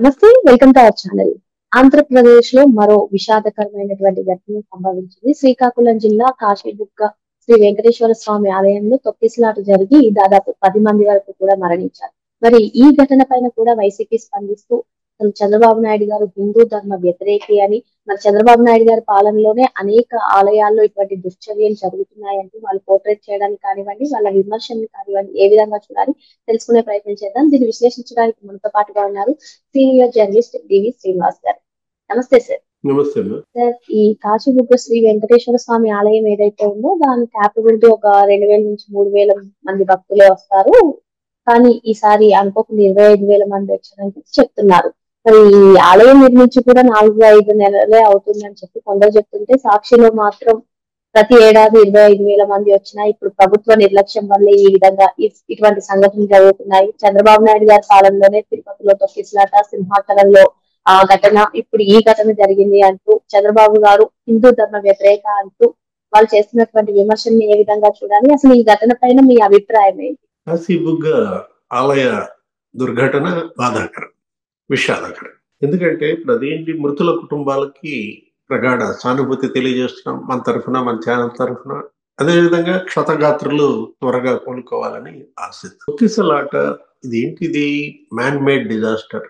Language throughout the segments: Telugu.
నమస్తే, welcome to our channel. Andhra Pradesh లో మరో విషాదకరమైనటువంటి ఘటన సంభవించింది. శ్రీకాకుళం జిల్లా కాశీబుగ్గ శ్రీ వెంకటేశ్వర స్వామి ఆలయంలో తొక్కిసలాట జరిగి దాదాపు 10 మంది వరకు కూడా మరణించారు. మరి ఈ ఘటన పైన కూడా వైసీపీ స్పందిస్తూ అసలు చంద్రబాబు నాయుడు గారు హిందూ ధర్మ వ్యతిరేకి అని, మరి చంద్రబాబు నాయుడు గారి పాలనలోనే అనేక ఆలయాల్లో ఇటువంటి దుశ్చర్యలు జరుగుతున్నాయంటూ వాళ్ళు పోర్ట్రేట్ చేయడానికి కానివ్వండి, వాళ్ళ విమర్శల్ని కానివ్వండి, ఏ విధంగా చూడాలి తెలుసుకునే ప్రయత్నం చేద్దాం. దీన్ని విశ్లేషించడానికి మనతో పాటుగా ఉన్నారు సీనియర్ జర్నలిస్ట్ డివి శ్రీనివాస్ గారు. నమస్తే సార్. నమస్తే సార్, ఈ కాశీబుగ్గ శ్రీ వెంకటేశ్వర స్వామి ఆలయం ఏదైతే ఉందో దాని క్యాపబిలిటీ ఒక 2000 నుంచి 3000 మంది భక్తులే వస్తారు. కానీ ఈసారి అనుకోకుండా 25,000 మంది వచ్చారని చెప్తున్నారు. మరి ఈ ఆలయం నిర్మించి కూడా 4-5 నెలలే అవుతుందని చెప్పి కొందరు చెప్తుంటే, సాక్షిలో మాత్రం ప్రతి ఏడాది 25,000 మంది వచ్చినా ఇప్పుడు ప్రభుత్వ నిర్లక్ష్యం వల్లే ఈ విధంగా ఇటువంటి సంఘటనలు జరుగుతున్నాయి. చంద్రబాబు నాయుడు గారి పాలనలోనే తిరుపతిలో తొక్కిసలాట, సింహాచలంలో ఆ ఘటన, ఇప్పుడు ఈ ఘటన జరిగింది అంటూ చంద్రబాబు గారు హిందూ ధర్మ వ్యతిరేక అంటూ వాళ్ళు చేస్తున్నటువంటి విమర్శల్ని ఏ విధంగా చూడాలి, అసలు ఈ ఘటన పైన మీ అభిప్రాయం ఏంటి? కాశీబుగ్గ ఆలయ దుర్ఘటన బాధాకరం, విషాదకరం. ఎందుకంటే ఇప్పుడు అదేంటి, మృతుల కుటుంబాలకి ప్రగాఢ సానుభూతి తెలియజేస్తున్నాం మన తరఫున, మన ఛానల్ తరఫున. అదేవిధంగా క్షతగాత్రులు త్వరగా కోలుకోవాలని ఆశిస్తాం. తొక్కిసలాట ఇదేంటిది? Man made disaster,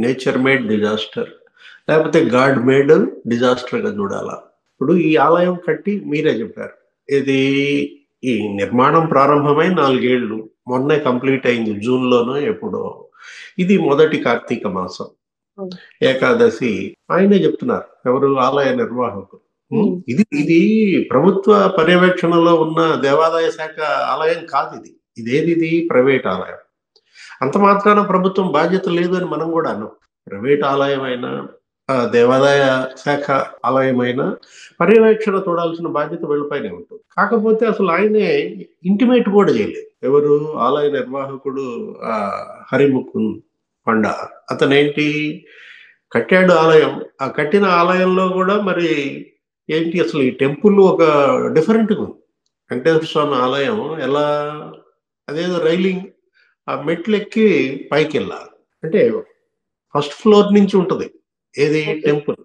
nature made disaster, లేకపోతే గాడ్ మేడ్ డిజాస్టర్ గా చూడాలా? ఇప్పుడు ఈ ఆలయం కట్టి మీరే చెప్పారు, ఇది ఈ నిర్మాణం ప్రారంభమై 4 ఏళ్ళు, మొన్నే కంప్లీట్ అయింది జూన్ లోనో ఎప్పుడో. ఇది మొదటి కార్తీక మాసం, ఏకాదశి. ఆయనే చెప్తున్నారు, ఎవరు? ఆలయ నిర్వాహకులు. ఇది ప్రభుత్వ పర్యవేక్షణలో ఉన్న దేవాదాయ శాఖ ఆలయం కాదు. ఇదేది ప్రైవేట్ ఆలయం. అంత మాత్రాన ప్రభుత్వం బాధ్యత లేదు అని మనం కూడా అన్నాం. ప్రైవేట్ ఆలయమైనా దేవాదాయ శాఖ ఆలయమైనా పర్యవేక్షణ చూడాల్సిన బాధ్యత వీళ్ళపైనే ఉంటుంది. కాకపోతే అసలు ఆయనే ఇంటిమేట్ కూడా చేయలేదు. ఎవరు? ఆలయ నిర్వాహకుడు హరిముకుంద్ పండా. అతనేంటి కట్టాడు ఆలయం. ఆ కట్టిన ఆలయంలో కూడా మరి ఏంటి, అసలు ఈ టెంపుల్ ఒక డిఫరెంట్గా ఉంది. వెంకటేశ్వర స్వామి ఆలయం ఎలా, అదేదో రైలింగ్, ఆ మెట్లు ఎక్కి పైకి వెళ్ళాలి. అంటే ఫస్ట్ ఫ్లోర్ నుంచి ఉంటది ఏది టెంపుల్,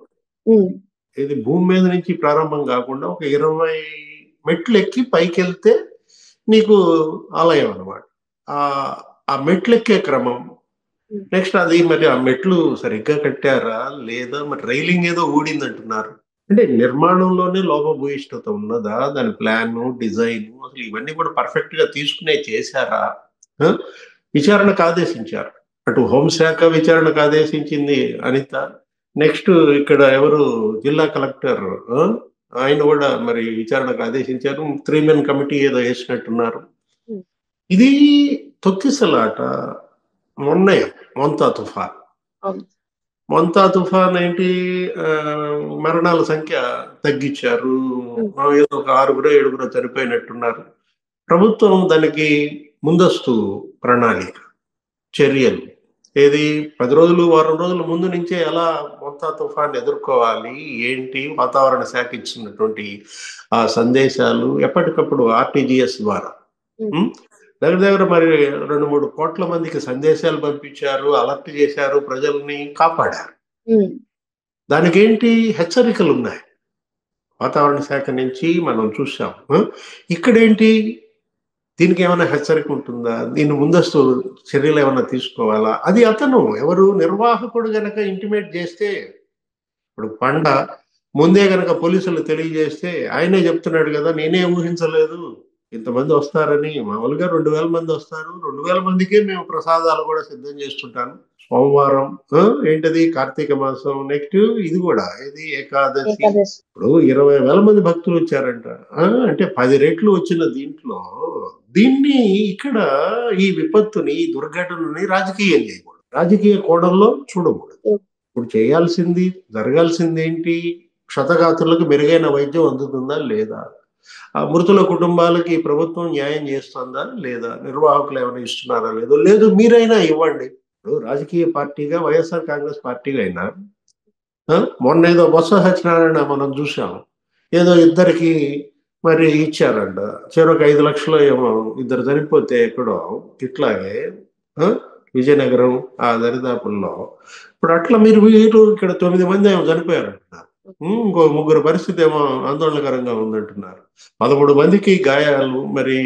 ఇది భూమి మీద నుంచి ప్రారంభం కాకుండా ఒక 20 మెట్లు ఎక్కి పైకి వెళ్తే నీకు ఆలయం అన్నమాట. ఆ మెట్లు ఎక్కే క్రమం, నెక్స్ట్ అది మరి ఆ మెట్లు సరిగ్గా కట్టారా లేదా, మరి రైలింగ్ ఏదో ఊడింది అంటున్నారు. అంటే నిర్మాణంలోనే లోపభూయిష్టత ఉన్నదా? దాని ప్లాన్, డిజైన్, అసలు ఇవన్నీ కూడా పర్ఫెక్ట్ గా తీసుకునే చేశారా? విచారణకు ఆదేశించారు. అటు హోంశాఖ విచారణకు ఆదేశించింది అనిత, నెక్స్ట్ ఇక్కడ ఎవరు, జిల్లా కలెక్టర్ ఆయన కూడా మరి విచారణకు ఆదేశించారు. 3 మెన్ కమిటీ ఏదో వేసినట్టున్నారు. ఇది తొక్కిసలాట మొన్నే మొంతా తుఫాన్ ఏంటి, మరణాల సంఖ్య తగ్గించారు. ఏదో ఒక 6-7 చనిపోయినట్టున్నారు. ప్రభుత్వం దానికి ముందస్తు ప్రణాళిక, చర్యలు ఏది 10 రోజులు, వారం రోజుల ముందు నుంచే ఎలా మొంతా తుఫాన్ ఎదుర్కోవాలి ఏంటి, వాతావరణ శాఖ ఇచ్చినటువంటి ఆ సందేశాలు ఎప్పటికప్పుడు RTGS ద్వారా దగ్గర మరి 2-3 కోట్ల మందికి సందేశాలు పంపించారు, అలర్ట్ చేశారు, ప్రజల్ని కాపాడారు. దానికి ఏంటి, హెచ్చరికలు ఉన్నాయి వాతావరణ శాఖ నుంచి మనం చూసాం. ఇక్కడేంటి, దీనికి ఏమైనా హెచ్చరిక ఉంటుందా? దీన్ని ముందస్తు చర్యలు ఏమైనా తీసుకోవాలా? అది అతను ఎవరు, నిర్వాహకుడు గనక ఇంటిమేట్ చేస్తే, ఇప్పుడు పండ ముందే గనక పోలీసులు తెలియజేస్తే, ఆయనే చెప్తున్నాడు కదా, నేనే ఊహించలేదు ఇంతమంది వస్తారని. మామూలుగా 2,000 మంది వస్తారు, 2,000 మందికే మేము ప్రసాదాలు కూడా సిద్ధం చేస్తుంటాను. సోమవారం ఏంటది కార్తీక మాసం, నెక్స్ట్ ఇది కూడా ఇది ఏకాదశి. ఇప్పుడు 20,000 మంది భక్తులు వచ్చారంట. అంటే 10 రెట్లు వచ్చిన దీన్ని ఇక్కడ ఈ విపత్తుని, ఈ దుర్ఘటనని రాజకీయం చేయకూడదు, రాజకీయ కోణంలో చూడకూడదు. ఇప్పుడు చేయాల్సింది, జరగాల్సింది ఏంటి, క్షతగాత్రులకు మెరుగైన వైద్యం అందుతుందా లేదా, ఆ మృతుల కుటుంబాలకి ప్రభుత్వం న్యాయం చేస్తుందా లేదా, నిర్వాహకులు ఏమైనా ఇస్తున్నారా లేదు మీరైనా ఇవ్వండి. ఇప్పుడు రాజకీయ పార్టీగా వైఎస్ఆర్ కాంగ్రెస్ పార్టీగా అయినా మొన్న ఏదో బొత్స సత్యనారాయణ మనం చూసాం, ఏదో ఇద్దరికి మరి ఇచ్చారంట, చెరొక 5 లక్షలు ఏమో, ఇద్దరు చనిపోతే ఎక్కడో. ఇట్లాగే విజయనగరం ఆ దరిదాపుల్లో. ఇప్పుడు అట్లా మీరు ఇక్కడ 9 మంది ఏమో చనిపోయారంటున్నారు. ఇంకో 3 పరిస్థితి ఏమో ఆందోళనకరంగా ఉందంటున్నారు. 13 మందికి గాయాలు, మరి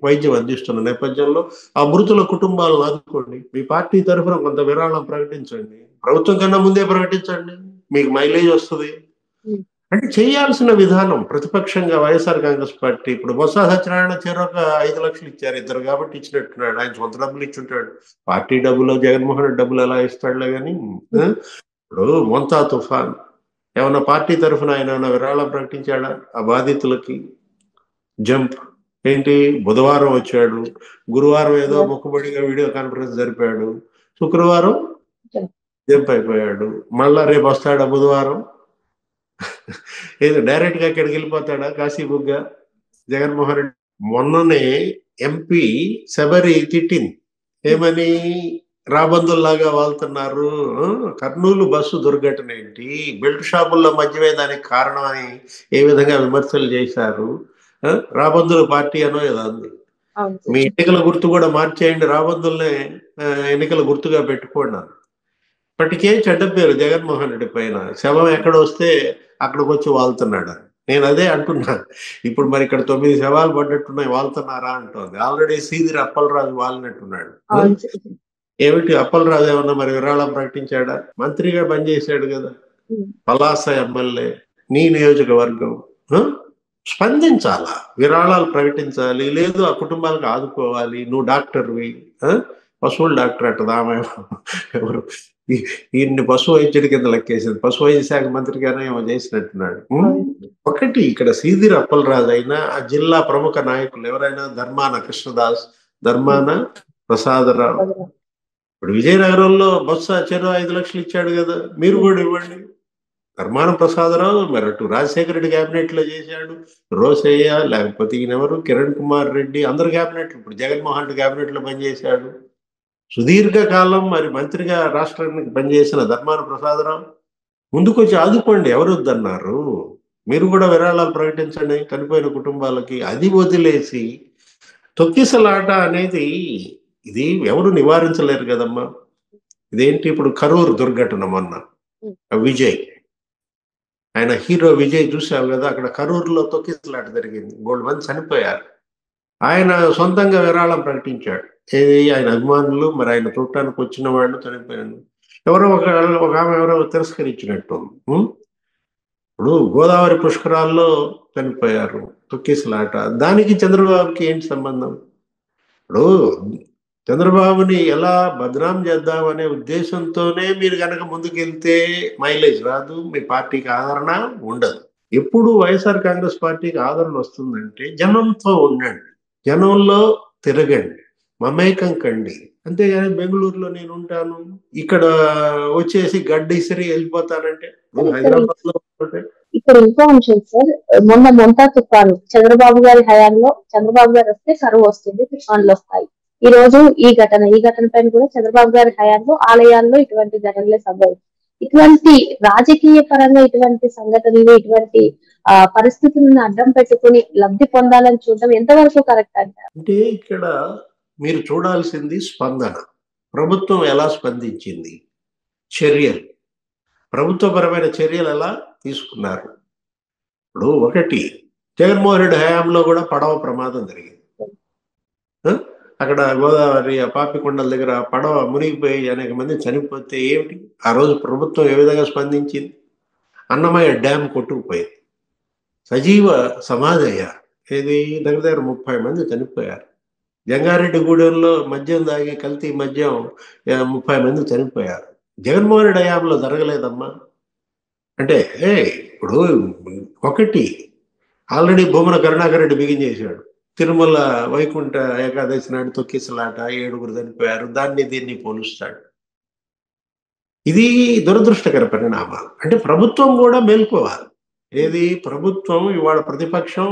వైద్యం అందిస్తున్న నేపథ్యంలో ఆ మృతుల కుటుంబాలను ఆదుకోండి. మీ పార్టీ తరఫున కొంత విరాళం ప్రకటించండి. ప్రభుత్వం కన్నా ముందే ప్రకటించండి, మీకు మైలేజ్ వస్తుంది. అంటే చేయాల్సిన విధానం ప్రతిపక్షంగా వైఎస్ఆర్ కాంగ్రెస్ పార్టీ ఇప్పుడు బొత్స సత్యనారాయణ చెరొక 5 లక్షలు ఇచ్చారు, ఇద్దరు కాబట్టి ఇచ్చినట్టున్నాడు. ఆయన సొంత డబ్బులు ఇచ్చుంటాడు. పార్టీ డబ్బులు, జగన్మోహన్ రెడ్డి డబ్బులు ఎలా ఇస్తాడులే కానీ. ఇప్పుడు మొంతా తుఫాన్ ఏమన్నా పార్టీ తరఫున ఆయన ఏమన్నా విరాళం ప్రకటించాడా ఆ బాధితులకి? జంప్ ఏంటి, బుధవారం వచ్చాడు, గురువారం ఏదో మొక్కుబడిగా వీడియో కాన్ఫరెన్స్ జరిపాడు, శుక్రవారం జంప్ అయిపోయాడు, మళ్ళా రేపు వస్తాడా బుధవారం? ఏదో డైరెక్ట్ గా ఇక్కడికి వెళ్ళిపోతాడా కాశీబుగ్గా జగన్మోహన్ రెడ్డి? మొన్ననే ఎంపీ శబరి తిట్టింది, ఏమని? రాబందుల్లాగా వాళ్తున్నారు, కర్నూలు బస్సు దుర్ఘటన ఏంటి, బెల్ట్ షాపుల్లో మధ్యవేదానికి కారణం అని ఏ విధంగా విమర్శలు చేశారు. రాబందుల పార్టీ అనో ఏదో అంది. మీ ఎన్నికల గుర్తు కూడా మార్చేయండి, రాబందుల్నే ఎన్నికల గుర్తుగా పెట్టుకోండి. ఇప్పటికే చెడ్డ పేరు జగన్మోహన్ రెడ్డి పైన. శవం ఎక్కడ వస్తే అక్కడికి వచ్చి వాళ్తున్నాడు. నేను అదే అంటున్నా. ఇప్పుడు మరి ఇక్కడ 9 శవాలు పడ్డట్టున్నాయి, వాళ్తున్నారా అంటోంది. ఆల్రెడీ సీదిరి అప్పలరాజు వాలినట్టున్నాడు. ఏమిటి అప్పలరాజు ఏమన్నా మరి విరాళం ప్రకటించాడా? మంత్రిగా పనిచేశాడు కదా, పలాస ఎమ్మెల్యే, నీ నియోజకవర్గం. స్పందించాలా, విరాళాలు ప్రకటించాలి, లేదు ఆ కుటుంబాలకు ఆదుకోవాలి. నువ్వు డాక్టర్వి, పశువుల డాక్టర్ అట్టదా ఎవరు ఈయన్ని పశు వైద్యుడి కింద లెక్కేసింది. పశు వైద్య శాఖ మంత్రిగానే ఏమో చేసినట్టున్నాడు. ఒకటి ఇక్కడ సీదిరి అప్పలరాజు అయినా ఆ జిల్లా ప్రముఖ నాయకులు ఎవరైనా, ధర్మాన కృష్ణదాస్, ధర్మాన ప్రసాదరావు, ఇప్పుడు విజయనగరంలో బొత్స చెరో 5 లక్షలు ఇచ్చాడు కదా, మీరు కూడా ఇవ్వండి. ధర్మాన ప్రసాదరావు మరి అటు రాజశేఖర రెడ్డి క్యాబినెట్ లో చేశాడు, రోసయ్య, లేకపోతే ఈయనెవరు కిరణ్ కుమార్ రెడ్డి, అందరు క్యాబినెట్లు, ఇప్పుడు జగన్మోహన్ రెడ్డి క్యాబినెట్ లో పనిచేశాడు. సుదీర్ఘకాలం మరి మంత్రిగా రాష్ట్రానికి పనిచేసిన ధర్మాన ప్రసాదరావు ముందుకొచ్చి ఆదుకోండి, ఎవరు వద్దన్నారు? మీరు కూడా విరాళాలు ప్రకటించండి చనిపోయిన కుటుంబాలకి. అది వదిలేసి తొక్కిసలాట అనేది ఇది ఎవరు నివారించలేరు కదమ్మా. ఇదేంటి ఇప్పుడు కరూరు దుర్ఘటన మొన్న, విజయ్ ఆయన హీరో విజయ్ చూసావు కదా, అక్కడ కరూరులో తొక్కిసలాట జరిగింది, 3 మంది చనిపోయారు. ఆయన సొంతంగా విరాళం ప్రకటించాడు. ఏది, ఆయన అభిమానులు మరి ఆయన చూడటానికి వచ్చిన వాళ్ళు చనిపోయారు. ఎవరో ఒక ఆమె ఎవరో తిరస్కరించినట్టు. ఇప్పుడు గోదావరి పుష్కరాల్లో చనిపోయారు, తొక్కిసలాట. దానికి చంద్రబాబుకి ఏంటి సంబంధం? ఇప్పుడు చంద్రబాబుని ఎలా బదనాం చేద్దామనే ఉద్దేశంతోనే మీరు కనుక ముందుకెళ్తే మైలేజ్ రాదు, మీ పార్టీకి ఆదరణ ఉండదు. ఎప్పుడు వైఎస్ఆర్ కాంగ్రెస్ పార్టీకి ఆదరణ వస్తుందంటే జనంతో ఉండండి, జనంలో తిరగండి, మమేకం కండి. అంతేగాని బెంగళూరులో నేను ఉంటాను, ఇక్కడ వచ్చేసి గడ్డి ఇసిరి వెళ్ళిపోతానంటే హైదరాబాద్ లో ఇక్కడ ఇంకో అంశం సార్, మొంతా తుఫాను చంద్రబాబు గారి హయాంలో, చంద్రబాబు గారు వస్తే కరువు వస్తుంది, తుఫాన్లు వస్తాయి. ఈ రోజు ఈ ఘటన పైన కూడా చంద్రబాబు గారి హయాంలో ఆలయాల్లో ఇటువంటి ఘటనలే సంభవించాయి. ఇటువంటి రాజకీయ పరంగా ఇటువంటి సంఘటనలు, ఇటువంటి పరిస్థితులను అడ్డం పెట్టుకుని లబ్ధి పొందాలని చూడడం ఎంతవరకు కరెక్ట్ అంటారు? అంటే ఇక్కడ మీరు చూడాల్సింది స్పందన, ప్రభుత్వం ఎలా స్పందించింది, చర్యలు, ప్రభుత్వపరమైన చర్యలు ఎలా తీసుకున్నారు. ఇప్పుడు ఒకటి, జగన్మోహన్ రెడ్డి హయాంలో కూడా పడవ ప్రమాదం జరిగింది. అక్కడ గోదావరి పాపికొండల దగ్గర పడవ మునిగిపోయి అనేక మంది చనిపోతే ఏమిటి, ఆ రోజు ప్రభుత్వం ఏ విధంగా స్పందించింది? అన్నమయ్య డ్యామ్ కొట్టుకుపోయింది, సజీవ సమాధి అయ్యారు. ఏది, దగ్గర దగ్గర 30 మంది చనిపోయారు. జంగారెడ్డి గూడెంలో మద్యం దాగి కల్తీ మద్యం 30 మంది చనిపోయారు. జగన్మోహన్ రెడ్డి హయాంలో జరగలేదమ్మా. అంటే ఇప్పుడు ఒకటి, ఆల్రెడీ భూమన కరుణాకర్ రెడ్డి బిగించేశాడు, తిరుమల వైకుంఠ ఏకాదశి నాడు తొక్కిసలాట 7 చనిపోయారు, దాన్ని దీన్ని పోలుస్తాడు. ఇది దురదృష్టకర పరిణామాలు. అంటే ప్రభుత్వం కూడా మేల్కోవాలి. ఏది, ప్రభుత్వం ఇవాళ ప్రతిపక్షం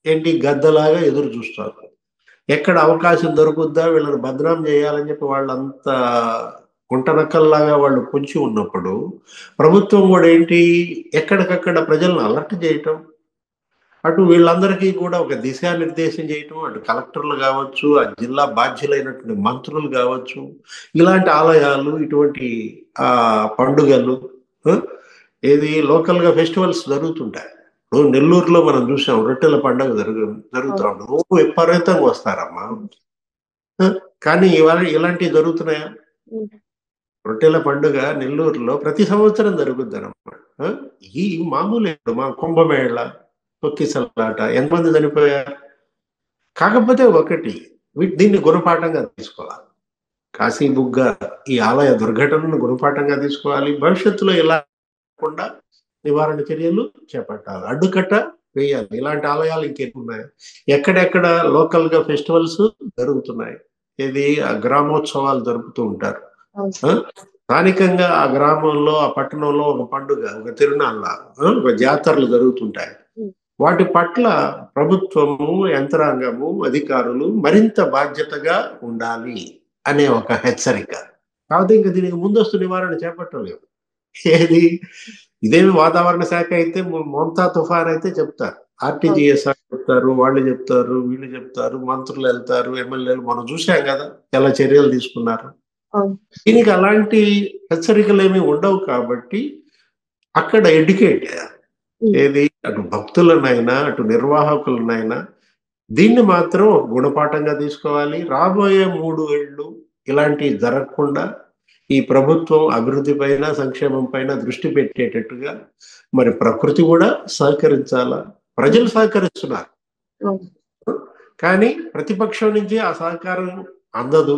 ఏంటి గద్దలాగా ఎదురు చూస్తారు, ఎక్కడ అవకాశం దొరుకుద్దా వీళ్ళని బదనాం చేయాలని చెప్పి వాళ్ళంతా గుంటనక్కల్లాగా వాళ్ళు పొంచి ఉన్నప్పుడు ప్రభుత్వం కూడా ఏంటి ఎక్కడికక్కడ ప్రజలను అలర్ట్ చేయటం, అటు వీళ్ళందరికీ కూడా ఒక దిశానిర్దేశం చేయటం, అటు కలెక్టర్లు కావచ్చు, ఆ జిల్లా బాధ్యులైనటువంటి మంత్రులు కావచ్చు, ఇలాంటి ఆలయాలు, ఇటువంటి పండుగలు, ఏది లోకల్ గా ఫెస్టివల్స్ జరుగుతుంటాయి. నెల్లూరులో మనం చూసాం, రొట్టెల పండుగ జరుగుతూ ఉంటుంది. విపరీతంగా వస్తారమ్మా. కానీ ఇవాళ ఇలాంటివి జరుగుతున్నాయా? రొట్టెల పండుగ నెల్లూరులో ప్రతి సంవత్సరం జరుగుద్ది అన్నమాట. ఈ మామూలు మా కుంభమేళ, తొక్కిసలాట, ఎంతమంది చనిపోయారు? కాకపోతే ఒకటి, దీన్ని గుణపాఠంగా తీసుకోవాలి. కాశీబుగ్గ ఈ ఆలయ దుర్ఘటనను గుణపాఠంగా తీసుకోవాలి. భవిష్యత్తులో ఇలా కాకుండా నివారణ చర్యలు చేపట్టాలి, అడ్డుకట్ట వేయాలి. ఇలాంటి ఆలయాలు ఇంకెన్ని ఉన్నాయి? ఎక్కడెక్కడ లోకల్ గా ఫెస్టివల్స్ జరుగుతున్నాయి, ఇది గ్రామోత్సవాలు జరుపుతూ ఉంటారు. స్థానికంగా ఆ గ్రామంలో, ఆ పట్టణంలో ఒక పండుగ, ఒక తిరునాళ్ళ, ఒక జాతరలు జరుగుతుంటాయి. వాటి పట్ల ప్రభుత్వము, యంత్రాంగము, అధికారులు మరింత బాధ్యతగా ఉండాలి అనే ఒక హెచ్చరిక. కాకపోతే ఇంకా దీనికి ముందస్తు నివారణ చేపట్టలేము. ఏది ఇదేమి వాతావరణ శాఖ అయితే, మోంతా తుఫాన్ అయితే చెప్తారు, ఆర్టీజీఎస్ చెప్తారు, వాళ్ళు చెప్తారు, వీళ్ళు చెప్తారు, మంత్రులు వెళ్తారు, ఎమ్మెల్యేలు మనం చూసాం కదా ఎలా చర్యలు తీసుకున్నారు. దీనికి అలాంటి హెచ్చరికలు ఏమి ఉండవు. కాబట్టి అక్కడ ఎడ్యుకేట్ చేయాలి. ఏది అటు భక్తులనైనా, అటు నిర్వాహకులనైనా దీన్ని మాత్రం గుణపాఠంగా తీసుకోవాలి. రాబోయే 3 ఏళ్ళు ఇలాంటివి జరగకుండా ఈ ప్రభుత్వం అభివృద్ధి పైన, సంక్షేమం పైన దృష్టి పెట్టేటట్టుగా మరి ప్రకృతి కూడా సహకరించాలా. ప్రజలు సహకరిస్తున్నారు, కానీ ప్రతిపక్షం నుంచి ఆ సహకారం అందదు.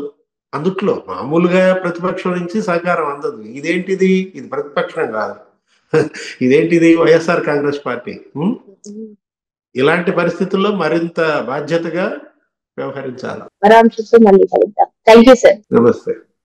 అందుట్లో మామూలుగా ప్రతిపక్షం నుంచి సహకారం అందదు. ఇదేంటిది? ఇది ప్రతిపక్షం కాదు, ఇదేంటిది వైఎస్ఆర్ కాంగ్రెస్ పార్టీ. ఇలాంటి పరిస్థితుల్లో మరింత బాధ్యతగా వ్యవహరించాలి. మరో అంశంతో మళ్ళీ కలుద్దాం. Thank you sir. నమస్తే.